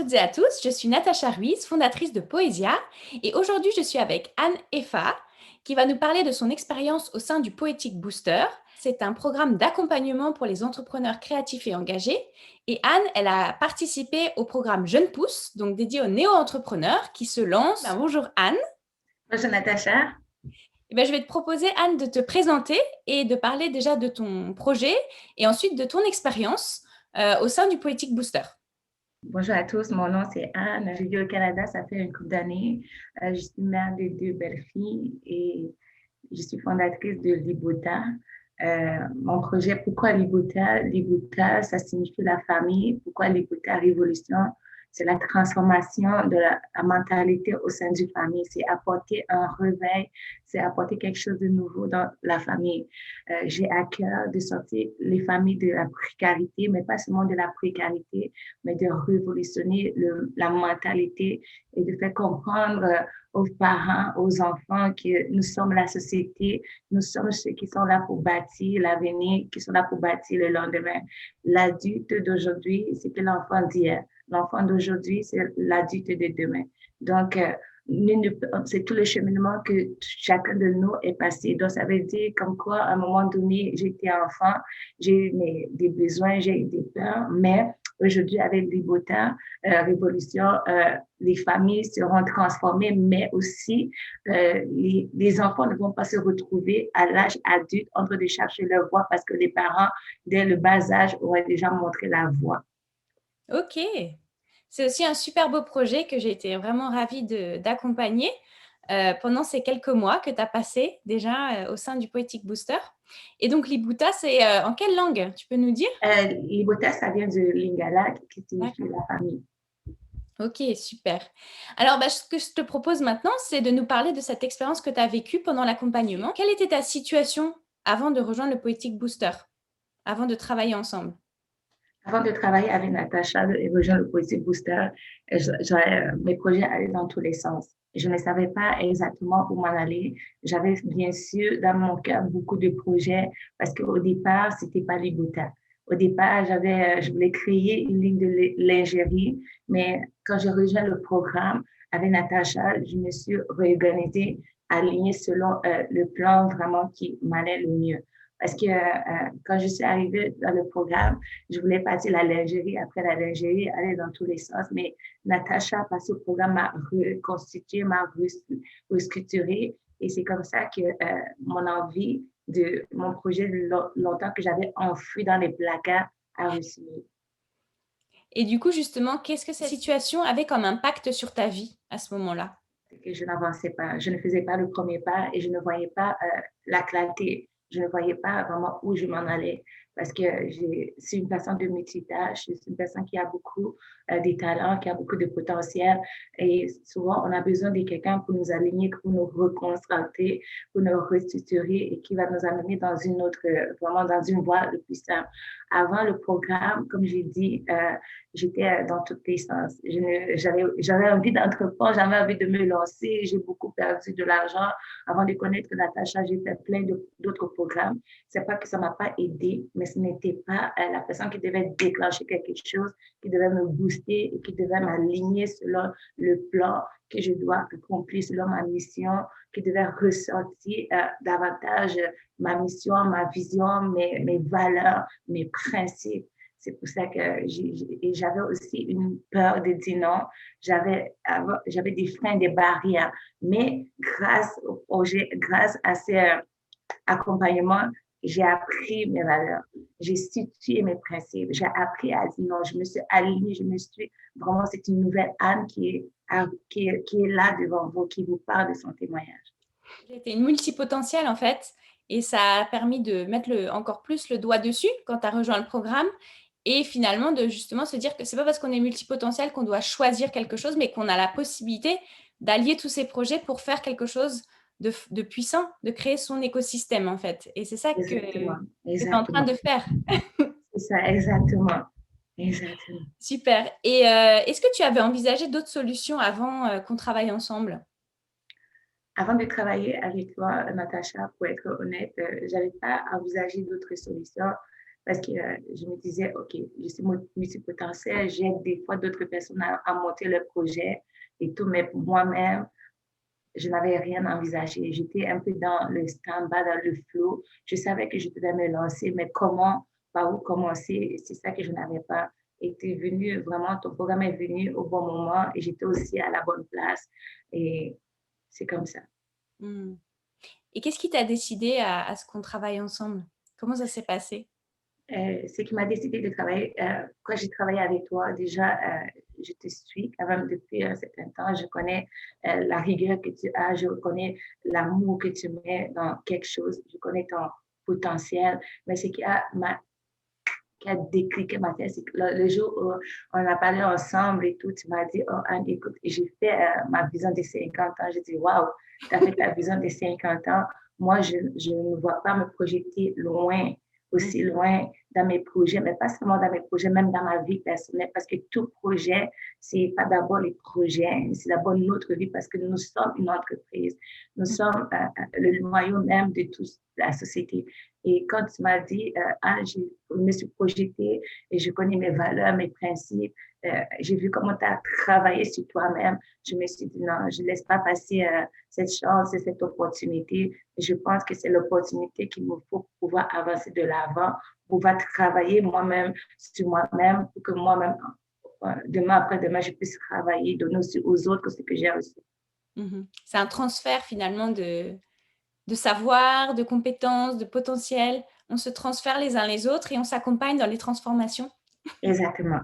toutes et à tous, je suis Natacha Ruiz, fondatrice de Poésia, et aujourd'hui je suis avec Anne Effa, qui va nous parler de son expérience au sein du Poetic Booster. C'est un programme d'accompagnement pour les entrepreneurs créatifs et engagés. Et Anne, elle a participé au programme Jeune Pousse, donc dédié aux néo-entrepreneurs qui se lancent. Bonjour Anne. Bonjour Natacha. Je vais te proposer, Anne, de te présenter et de parler déjà de ton projet et ensuite de ton expérience au sein du Poetic Booster. Bonjour à tous, mon nom c'est Anne. Je vis au Canada, ça fait une couple d'années. Je suis mère de deux belles filles et je suis fondatrice de Libota. Mon projet, pourquoi Libota? Libota, ça signifie la famille. Pourquoi Libota Révolution? C'est la transformation de la mentalité au sein d'une famille. C'est apporter un réveil, c'est apporter quelque chose de nouveau dans la famille. J'ai à cœur de sortir les familles de la précarité, mais pas seulement de la précarité, mais de révolutionner la mentalité et de faire comprendre aux parents, aux enfants que nous sommes la société, nous sommes ceux qui sont là pour bâtir l'avenir, qui sont là pour bâtir le lendemain. L'adulte d'aujourd'hui, c'est l'enfant d'hier. L'enfant d'aujourd'hui, c'est l'adulte de demain. Donc, c'est tout le cheminement que chacun de nous est passé. Donc, ça veut dire comme quoi, à un moment donné, j'étais enfant, j'ai eu des besoins, j'ai eu des peurs, mais aujourd'hui, avec Libota, Révolution, les familles seront transformées, mais aussi les enfants ne vont pas se retrouver à l'âge adulte en train de chercher leur voie parce que les parents, dès le bas âge, auraient déjà montré la voie. Ok, c'est aussi un super beau projet que j'ai été vraiment ravie d'accompagner pendant ces quelques mois que tu as passé déjà au sein du Poetic Booster. Et donc, l'Ibuta, c'est en quelle langue? Tu peux nous dire? Libota, ça vient du Lingala qui signifie D'accord. la famille. Ok, super. Alors, ce que je te propose maintenant, c'est de nous parler de cette expérience que tu as vécue pendant l'accompagnement. Quelle était ta situation avant de rejoindre le Poetic Booster, avant de travailler ensemble? Avant de travailler avec Natacha et rejoindre le Poésie Booster, mes projets allaient dans tous les sens. Je ne savais pas exactement où m'en aller. J'avais bien sûr dans mon cœur beaucoup de projets parce qu'au départ, c'était pas les Bouddha. Au départ, je voulais créer une ligne de lingerie, mais quand j'ai rejoint le programme avec Natacha, je me suis réorganisée, alignée selon le plan vraiment qui m'allait le mieux. Parce que quand je suis arrivée dans le programme, je voulais passer la lingerie, après la lingerie, aller dans tous les sens. Mais Natacha, par ce programme, m'a reconstitué, m'a restructuré. Et c'est comme ça que mon envie de mon projet de longtemps que j'avais enfoui dans les placards a reçu. Et du coup, justement, qu'est-ce que cette situation avait comme impact sur ta vie à ce moment-là? C'est que je n'avançais pas, je ne faisais pas le premier pas et je ne voyais pas la clarté. Je ne voyais pas vraiment où je m'en allais parce que je suis une personne de multitâches, je suis une personne qui a beaucoup de talents, qui a beaucoup de potentiel et souvent on a besoin de quelqu'un pour nous aligner, pour nous reconcentrer, pour nous restructurer et qui va nous amener dans une autre, vraiment dans une voie le plus simple. Avant le programme, comme j'ai dit, j'étais dans tous les sens. J'avais envie d'entreprendre, j'avais envie de me lancer. J'ai beaucoup perdu de l'argent. Avant de connaître Natacha, j'ai fait plein d'autres programmes. C'est pas que ça m'a pas aidé, mais ce n'était pas la personne qui devait déclencher quelque chose, qui devait me booster et qui devait m'aligner selon le plan que je dois accomplir, selon ma mission, qui devait ressortir davantage ma mission, ma vision, mes valeurs, mes principes. C'est pour ça que j'avais aussi une peur de dire non. J'avais des freins, des barrières. Mais grâce au projet, grâce à ces accompagnements, j'ai appris mes valeurs. J'ai situé mes principes. J'ai appris à dire non. Je me suis alignée. Vraiment, c'est une nouvelle âme qui est là devant vous, qui vous parle de son témoignage. J'étais une multipotentielle en fait, et ça a permis de mettre encore plus le doigt dessus quand tu as rejoint le programme, et finalement de justement se dire que c'est pas parce qu'on est multipotentiel qu'on doit choisir quelque chose, mais qu'on a la possibilité d'allier tous ces projets pour faire quelque chose de puissant, de créer son écosystème en fait. Et c'est ça que Exactement, tu es en train exactement. de faire. C'est ça, exactement. Exactement. Super. Et est-ce que tu avais envisagé d'autres solutions avant qu'on travaille ensemble? Avant de travailler avec toi, Natacha, pour être honnête, j'avais pas envisagé d'autres solutions parce que je me disais, OK, je suis multipotentielle, j'aide des fois d'autres personnes à monter le projet et tout, mais pour moi-même, je n'avais rien envisagé. J'étais un peu dans le stand-by, dans le flow. Je savais que je devais me lancer, mais comment, par où commencer, c'est ça que je n'avais pas été venu. Vraiment, ton programme est venu au bon moment et j'étais aussi à la bonne place. Et c'est comme ça. Mmh. Et qu'est-ce qui t'a décidé à ce qu'on travaille ensemble? Comment ça s'est passé? Ce qui m'a décidé de travailler, quand j'ai travaillé avec toi, déjà, je te suis quand même depuis un certain temps. Je connais la rigueur que tu as, je connais l'amour que tu mets dans quelque chose, je connais ton potentiel. Mais ce qui a décliqué ma tête, c'est que le jour où on a parlé ensemble et tout, tu m'as dit, oh Anne, écoute, j'ai fait ma vision des 50 ans. J'ai dit, waouh, tu as fait ta vision des 50 ans. Moi, je ne vois pas me projeter loin, Mmh. aussi loin dans mes projets, mais pas seulement dans mes projets, même dans ma vie personnelle, parce que tout projet, c'est pas d'abord les projets, c'est d'abord notre vie, parce que nous sommes une entreprise. Nous Mmh. sommes le noyau même de toute la société. Et quand tu m'as dit, ah, je me suis projetée et je connais mes valeurs, mes principes, j'ai vu comment tu as travaillé sur toi-même. Je me suis dit, non, je ne laisse pas passer cette chance et cette opportunité. Je pense que c'est l'opportunité qu'il me faut pour pouvoir avancer de l'avant, pour pouvoir travailler moi-même sur moi-même, pour que moi-même, demain après-demain, je puisse travailler, donner aussi aux autres ce que j'ai reçu. Mmh. C'est un transfert finalement de savoir, de compétences, de potentiel. On se transfère les uns les autres et on s'accompagne dans les transformations. Exactement.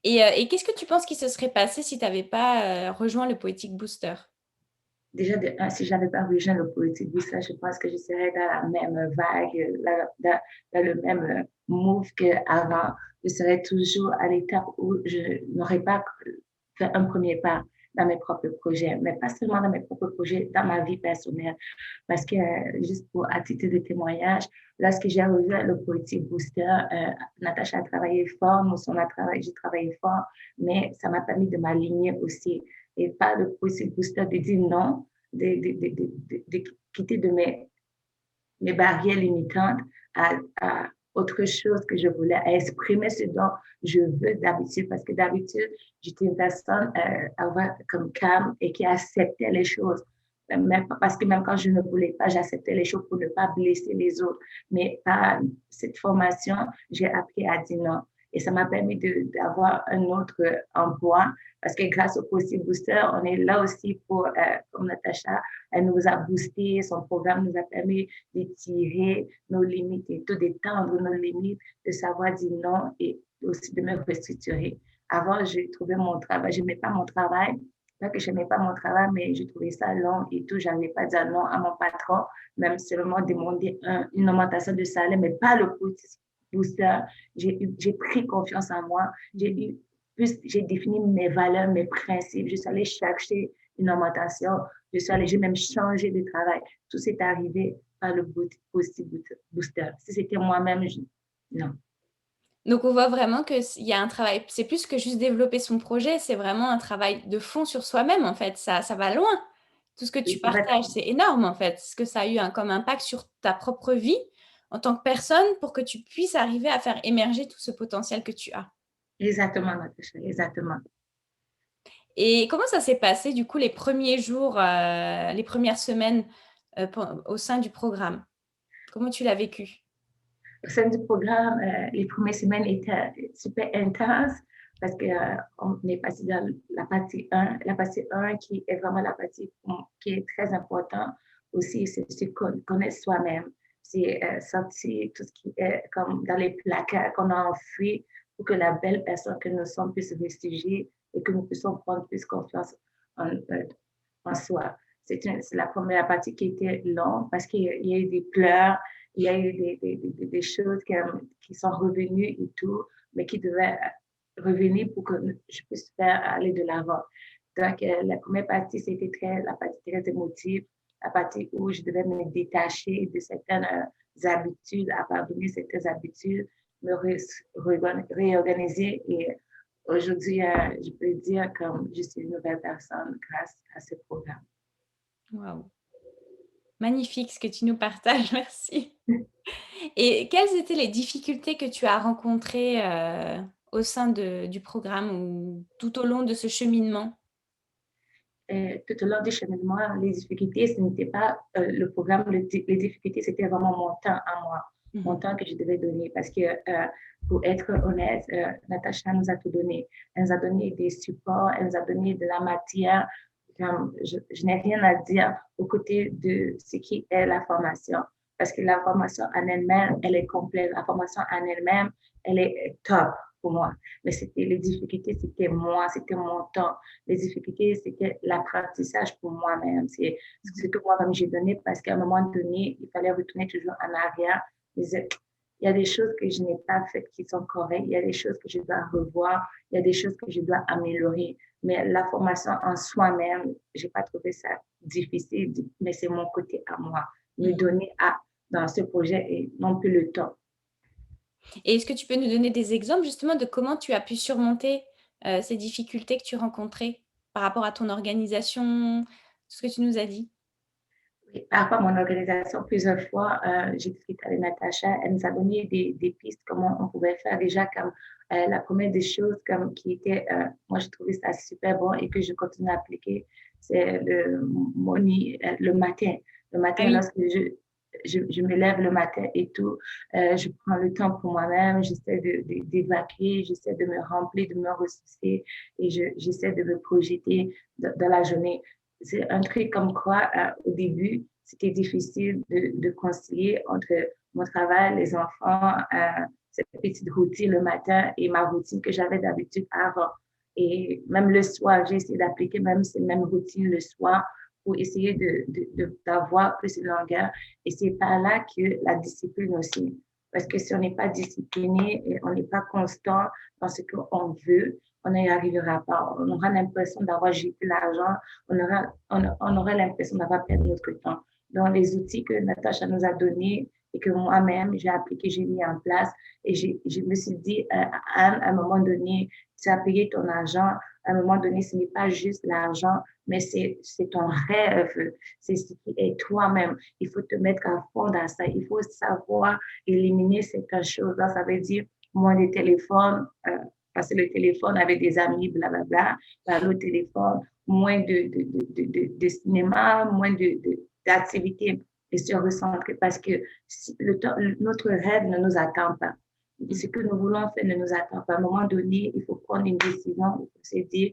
Et qu'est-ce que tu penses qui se serait passé si tu avais pas, rejoint le Poetic Booster? Déjà, de un, si je n'avais pas rejoint le Politique Booster, je pense que je serais dans la même vague, dans le même move qu'avant. Je serais toujours à l'étape où je n'aurais pas fait un premier pas dans mes propres projets, mais pas seulement dans mes propres projets, dans ma vie personnelle. Parce que, juste pour à titre de témoignage, lorsque j'ai rejoint le Politique Booster, Natacha a travaillé fort, nous on a travaillé, j'ai travaillé fort, mais ça m'a permis de m'aligner aussi et pas le Politique Booster de dire non, de quitter de mes barrières limitantes à autre chose que je voulais, à exprimer ce dont je veux d'habitude, parce que d'habitude, j'étais une personne comme calme et qui acceptait les choses. Même, parce que même quand je ne voulais pas, j'acceptais les choses pour ne pas blesser les autres. Mais par cette formation, j'ai appris à dire non. Et ça m'a permis d'avoir un autre emploi parce que grâce au Possible Booster, on est là aussi pour, comme Natacha, elle nous a boosté, son programme nous a permis d'étirer nos limites et tout, d'étendre nos limites, de savoir dire non et aussi de me restructurer. Avant, j'ai trouvé mon travail, je n'aimais pas mon travail, pas que je n'aimais pas mon travail, mais je trouvais ça long et tout. Je n'arrivais pas à dire non à mon patron, même seulement demander une augmentation de salaire, mais pas le petit booster. J'ai pris confiance en moi. J'ai défini mes valeurs, mes principes. Je suis allée chercher une augmentation. J'ai même changé de travail. Tout s'est arrivé par le Positive Booster. Si c'était moi-même, non. Donc on voit vraiment que s il y a un travail, c'est plus que juste développer son projet, c'est vraiment un travail de fond sur soi-même, en fait. Ça va loin. Tout ce que tu Et ça va partages, c'est énorme, en fait. Ce que ça a eu un comme impact sur ta propre vie, en tant que personne, pour que tu puisses arriver à faire émerger tout ce potentiel que tu as. exactement, Natacha, exactement. Et comment ça s'est passé, du coup, les premiers jours, les premières semaines, pen au sein du programme? Comment tu l'as vécu? Au sein du programme, les premières semaines étaient super intenses parce qu'on est passé dans la partie 1 qui est vraiment la partie qui est très importante aussi, c'est se connaître soi-même. C'est sortir tout ce qui est comme dans les placards qu'on a enfouis pour que la belle personne que nous sommes puisse réfugier et que nous puissions prendre plus confiance en, en soi. C'est la première partie qui était longue parce qu'il y a eu des pleurs, il y a eu des choses qui sont revenues et tout, mais qui devaient revenir pour que je puisse faire aller de l'avant. Donc, la première partie, c'était la partie très émotive, la partie où je devais me détacher de certaines habitudes, abandonner certaines habitudes, me réorganiser. Et aujourd'hui, je peux dire que je suis une nouvelle personne grâce à ce programme. Waouh! Magnifique ce que tu nous partages, merci. Et quelles étaient les difficultés que tu as rencontrées, au sein du programme ou tout au long de ce cheminement? Tout au long du cheminement, les difficultés, ce n'était pas le programme, les difficultés, c'était vraiment mon temps à moi, mon Mmh. temps que je devais donner. Parce que, pour être honnête, Natacha nous a tout donné. Elle nous a donné des supports, elle nous a donné de la matière. Je n'ai rien à dire aux côtés de ce qui est la formation. Parce que la formation en elle-même, elle est complète. La formation en elle-même, elle est top pour moi. Mais c'était les difficultés, c'était moi, c'était mon temps. Les difficultés, c'était l'apprentissage pour moi-même. C'est ce que moi-même j'ai donné parce qu'à un moment donné, il fallait retourner toujours en arrière. Je disais, il y a des choses que je n'ai pas faites qui sont correctes, il y a des choses que je dois revoir, il y a des choses que je dois améliorer. Mais la formation en soi-même, j'ai pas trouvé ça difficile, mais c'est mon côté à moi, me Mmh. donner à dans ce projet et non plus le temps. Et est-ce que tu peux nous donner des exemples justement de comment tu as pu surmonter, ces difficultés que tu rencontrais par rapport à ton organisation, tout ce que tu nous as dit? Oui, par rapport à mon organisation, plusieurs fois, j'ai discuté avec Natacha. Elle nous a donné des pistes, comment on pouvait faire déjà comme la première des choses comme, qui était, moi je trouvais ça super bon et que je continue à appliquer, c'est le morning, le matin. Le Ah matin, oui. lorsque je me lève le matin et tout, je prends le temps pour moi-même, j'essaie d'évacuer, j'essaie de me remplir, de me ressourcer et j'essaie de me projeter dans la journée. C'est un truc comme quoi, au début, c'était difficile de concilier entre mon travail, les enfants, cette petite routine le matin et ma routine que j'avais d'habitude avant. Et même le soir, j'ai essayé d'appliquer même ces mêmes routines le soir pour essayer d'avoir plus de longueur. Et c'est par là que la discipline aussi. Parce que si on n'est pas discipliné et on n'est pas constant dans ce qu'on veut, on n'y arrivera pas. On aura l'impression d'avoir jeté l'argent, on aura l'impression d'avoir perdu notre temps. Donc, les outils que Natacha nous a donnés et que moi-même, j'ai appliqué, j'ai mis en place, et je me suis dit, à un moment donné, tu as payé ton argent, à un moment donné, ce n'est pas juste l'argent, mais c'est ton rêve, c'est ce qui est toi-même. Il faut te mettre à fond dans ça. Il faut savoir éliminer certaines choses. Là, ça veut dire moins de téléphone, passer le téléphone avec des amis, blablabla, parler au téléphone, moins de cinéma, moins d'activités et se recentrer parce que notre rêve ne nous attend pas. Mmh. Ce que nous voulons faire ne nous attend pas. À un moment donné, il faut prendre une décision, il faut se dire,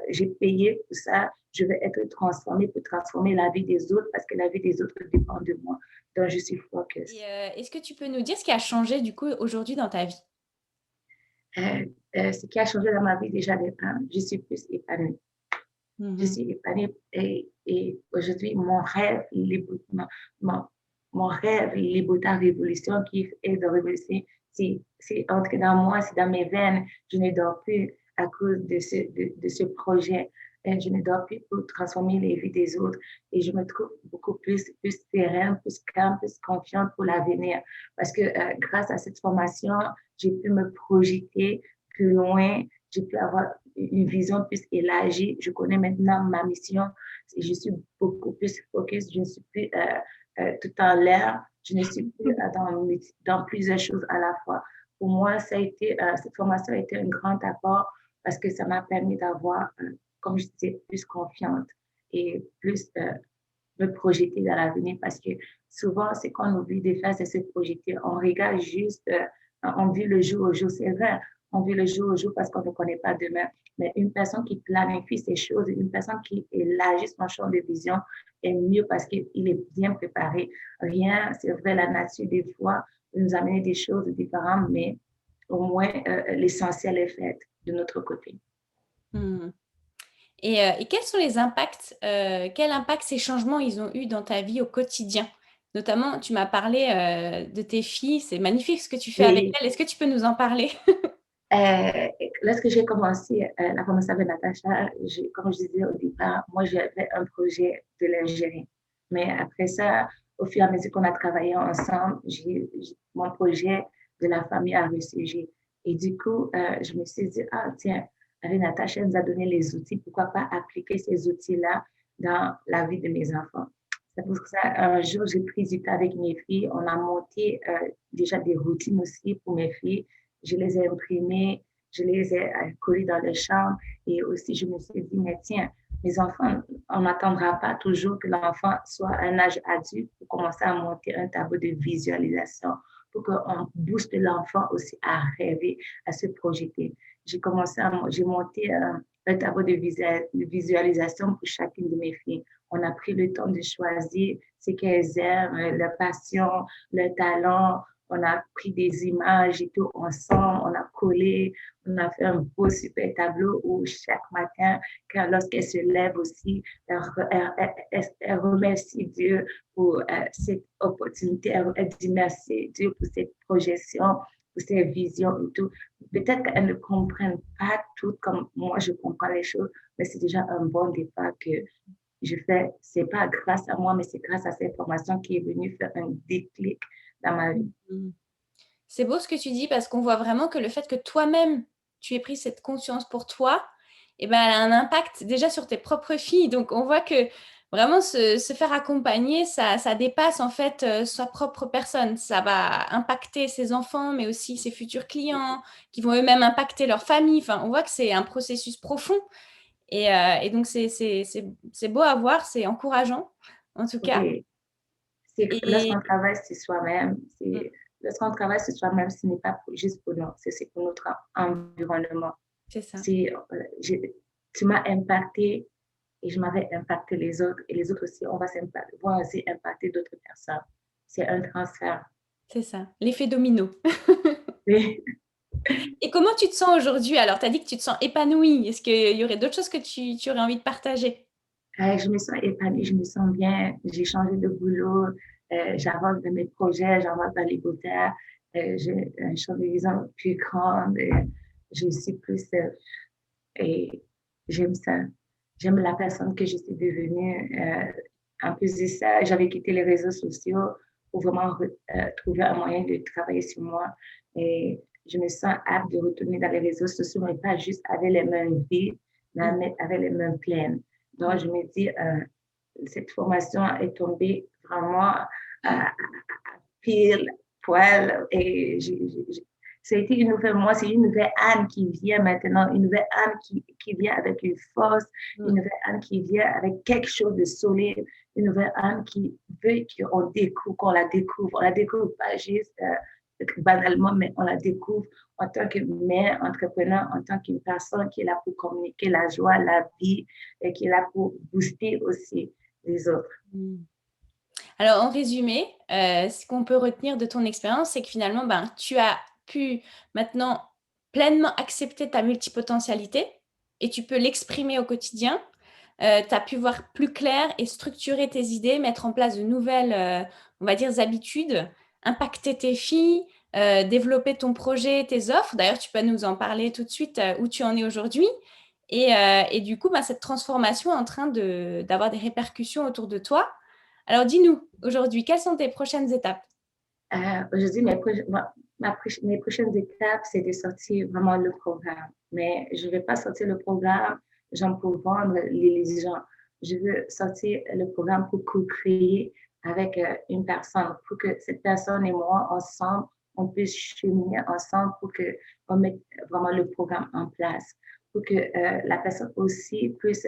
j'ai payé pour ça, je vais être transformé pour transformer la vie des autres parce que la vie des autres dépend de moi. Donc, je suis focus. Et est-ce que tu peux nous dire ce qui a changé du coup aujourd'hui dans ta vie? Ce qui a changé dans ma vie déjà, je suis plus épanouie. Mmh Je mh. suis épanouie et aujourd'hui, mon, mon rêve, l'Ibota Révolution qui est de révolution, c'est entré dans moi, c'est dans mes veines. Je ne dors plus à cause de ce projet. Et je ne dors plus pour transformer les vies des autres. Et je me trouve beaucoup plus sereine, plus calme, plus confiante pour l'avenir. Parce que grâce à cette formation, j'ai pu me projeter plus loin, j'ai pu avoir une vision plus élargie. Je connais maintenant ma mission. Je suis beaucoup plus focus. Je ne suis plus tout en l'air. Je ne suis plus dans plusieurs choses à la fois. Pour moi, cette formation a été un grand apport parce que ça m'a permis d'avoir, comme je disais, plus confiante et plus me projeter dans l'avenir parce que souvent, ce qu'on oublie de faire, c'est se projeter. On regarde juste, on vit le jour au jour, c'est vrai. On vit le jour au jour parce qu'on ne connaît pas demain. Mais une personne qui planifie ces choses, une personne qui élargit son champ de vision est mieux parce qu'il est bien préparé. Rien, c'est vrai, la nature, des fois, peut nous amener des choses différentes, mais au moins, l'essentiel est fait de notre côté. Mmh. Et quels sont les impacts, quel impact ces changements ils ont eu dans ta vie au quotidien? Notamment, tu m'as parlé, de tes filles, c'est magnifique ce que tu fais avec Oui. elles. Est-ce que tu peux nous en parler? Euh, Lorsque j'ai commencé la formation avec Natacha, comme je disais au départ, moi j'avais un projet de l'ingénierie. Mais après ça, au fur et à mesure qu'on a travaillé ensemble, mon projet de la famille a ressurgi. Et du coup, je me suis dit, ah tiens, avec Natacha, elle nous a donné les outils, pourquoi pas appliquer ces outils-là dans la vie de mes enfants. C'est pour ça, un jour, j'ai pris du temps avec mes filles, on a monté déjà des routines aussi pour mes filles. Je les ai imprimées, je les ai collées dans les chambres et aussi je me suis dit, mais tiens, mes enfants, on n'attendra pas toujours que l'enfant soit à un âge adulte pour commencer à monter un tableau de visualisation, pour qu'on booste l'enfant aussi à rêver, à se projeter. J'ai monté un tableau de visualisation pour chacune de mes filles. On a pris le temps de choisir ce qu'elles aiment, leur passion, leur talent. On a pris des images et tout ensemble, on a collé, on a fait un beau super tableau où chaque matin, lorsqu'elle se lève aussi, elle remercie Dieu pour cette opportunité, elle dit merci Dieu pour cette projection, pour ces visions et tout. Peut-être qu'elles ne comprennent pas tout comme moi je comprends les choses, mais c'est déjà un bon départ que je fais. C'est pas grâce à moi, mais c'est grâce à cette formation qui est venue faire un déclic dans ma vie. C'est beau ce que tu dis parce qu'on voit vraiment que le fait que toi-même, tu aies pris cette conscience pour toi, eh ben, elle a un impact déjà sur tes propres filles. Donc, on voit que vraiment se faire accompagner, ça dépasse en fait sa propre personne. Ça va impacter ses enfants, mais aussi ses futurs clients, qui vont eux-mêmes impacter leur famille. Enfin, on voit que c'est un processus profond. Et donc, c'est beau à voir, c'est encourageant, en tout cas. Oui, c'est Et lorsqu'on travaille sur soi-même, mm, lorsqu'on travaille sur soi-même, ce n'est pas juste pour nous, c'est pour notre environnement. c'est ça. Si tu m'as impacté et je m'avais impacté les autres et les autres aussi, vont aussi impacter d'autres personnes. C'est un transfert. C'est ça, l'effet domino. Oui. Et comment tu te sens aujourd'hui? Alors, tu as dit que tu te sens épanouie. Est-ce qu'il y aurait d'autres choses que tu aurais envie de partager? Je me sens épanouie, je me sens bien. J'ai changé de boulot, j'avance dans mes projets, j'avance dans les beautés. J'ai un champ de vision plus grand, je suis plus et j'aime ça. J'aime la personne que je suis devenue. En plus de ça, j'avais quitté les réseaux sociaux pour vraiment trouver un moyen de travailler sur moi. Et je me sens apte de retourner dans les réseaux sociaux, mais pas juste avec les mains vides, Mmh. mais avec les mains pleines. Donc, je me dis, cette formation est tombée vraiment à pile poil et c'était une nouvelle moi, c'est une nouvelle Anne qui vient maintenant, une nouvelle Anne qui vient avec une force, une nouvelle Anne qui vient avec quelque chose de solide, une nouvelle Anne qui veut qu'on découvre, on la découvre pas juste banalement, mais on la découvre en tant que mère, entrepreneur, en tant qu'une personne qui est là pour communiquer la joie, la vie, et qui est là pour booster aussi les autres. Mmh. Alors, en résumé, ce qu'on peut retenir de ton expérience, c'est que finalement, ben, tu as pu maintenant pleinement accepter ta multipotentialité et tu peux l'exprimer au quotidien. Tu as pu voir plus clair et structurer tes idées, mettre en place de nouvelles, on va dire, habitudes, impacter tes filles, développer ton projet, tes offres. D'ailleurs, tu peux nous en parler tout de suite, où tu en es aujourd'hui. Et du coup, ben, cette transformation est en train d'avoir des répercussions autour de toi. Alors, dis-nous, aujourd'hui, quelles sont tes prochaines étapes? Aujourd'hui, mes prochaines étapes, c'est de sortir vraiment le programme. Mais je ne vais pas sortir le programme, genre pour vendre les gens. Je veux sortir le programme pour co-créer avec une personne, pour que cette personne et moi, ensemble, on puisse cheminer ensemble pour qu'on mette vraiment le programme en place. Pour que la personne aussi puisse,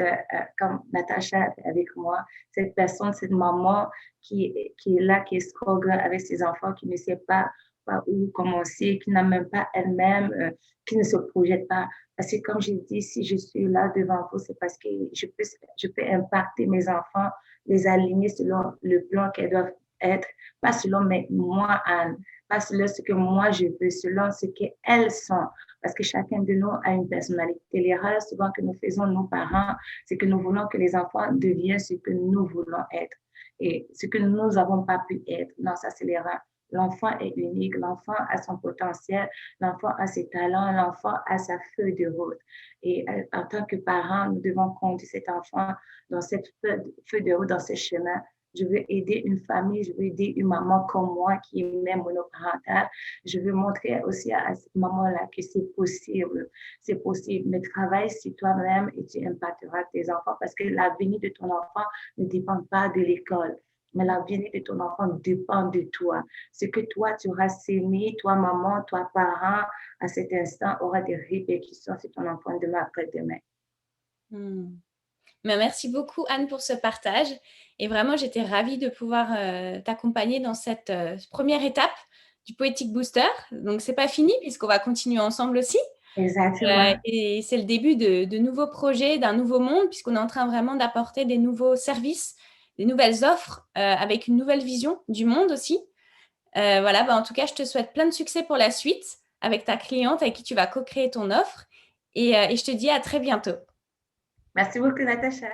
comme Natacha avec moi, cette personne, cette maman qui est là, qui est struggle avec ses enfants, qui ne sait pas par où commencer, qui n'a même pas elle-même, qui ne se projette pas. Parce que comme je dis, si je suis là devant vous, c'est parce que je peux impacter mes enfants, les aligner selon le plan qu'elles doivent être, pas selon moi, Anne, pas selon ce que moi je veux, selon ce qu'elles sont. Parce que chacun de nous a une personnalité. L'erreur souvent que nous faisons, nos parents, c'est que nous voulons que les enfants deviennent ce que nous voulons être et ce que nous n'avons pas pu être. Non, ça, c'est l'erreur. L'enfant est unique, l'enfant a son potentiel, l'enfant a ses talents, l'enfant a sa feuille de route. Et en tant que parents, nous devons conduire cet enfant dans cette feuille de route, dans ce chemin. Je veux aider une famille, je veux aider une maman comme moi qui est même monoparentale. Je veux montrer aussi à cette maman-là que c'est possible. C'est possible. Mais travaille sur toi-même et tu impacteras tes enfants parce que l'avenir de ton enfant ne dépend pas de l'école. mais l'avenir de ton enfant dépend de toi. Ce que toi, tu auras sémé, toi, maman, toi, parent, à cet instant, aura des répercussions sur ton enfant demain après-demain. Mmh. Mais merci beaucoup, Anne, pour ce partage. Et vraiment, j'étais ravie de pouvoir t'accompagner dans cette première étape du Poetic Booster. Donc, c'est pas fini puisqu'on va continuer ensemble aussi. Exactement. Et c'est le début de nouveaux projets, d'un nouveau monde, puisqu'on est en train vraiment d'apporter des nouveaux services, des nouvelles offres avec une nouvelle vision du monde aussi. Voilà, bah, en tout cas, je te souhaite plein de succès pour la suite avec ta cliente avec qui tu vas co-créer ton offre. Et je te dis à très bientôt. Merci beaucoup, Natacha.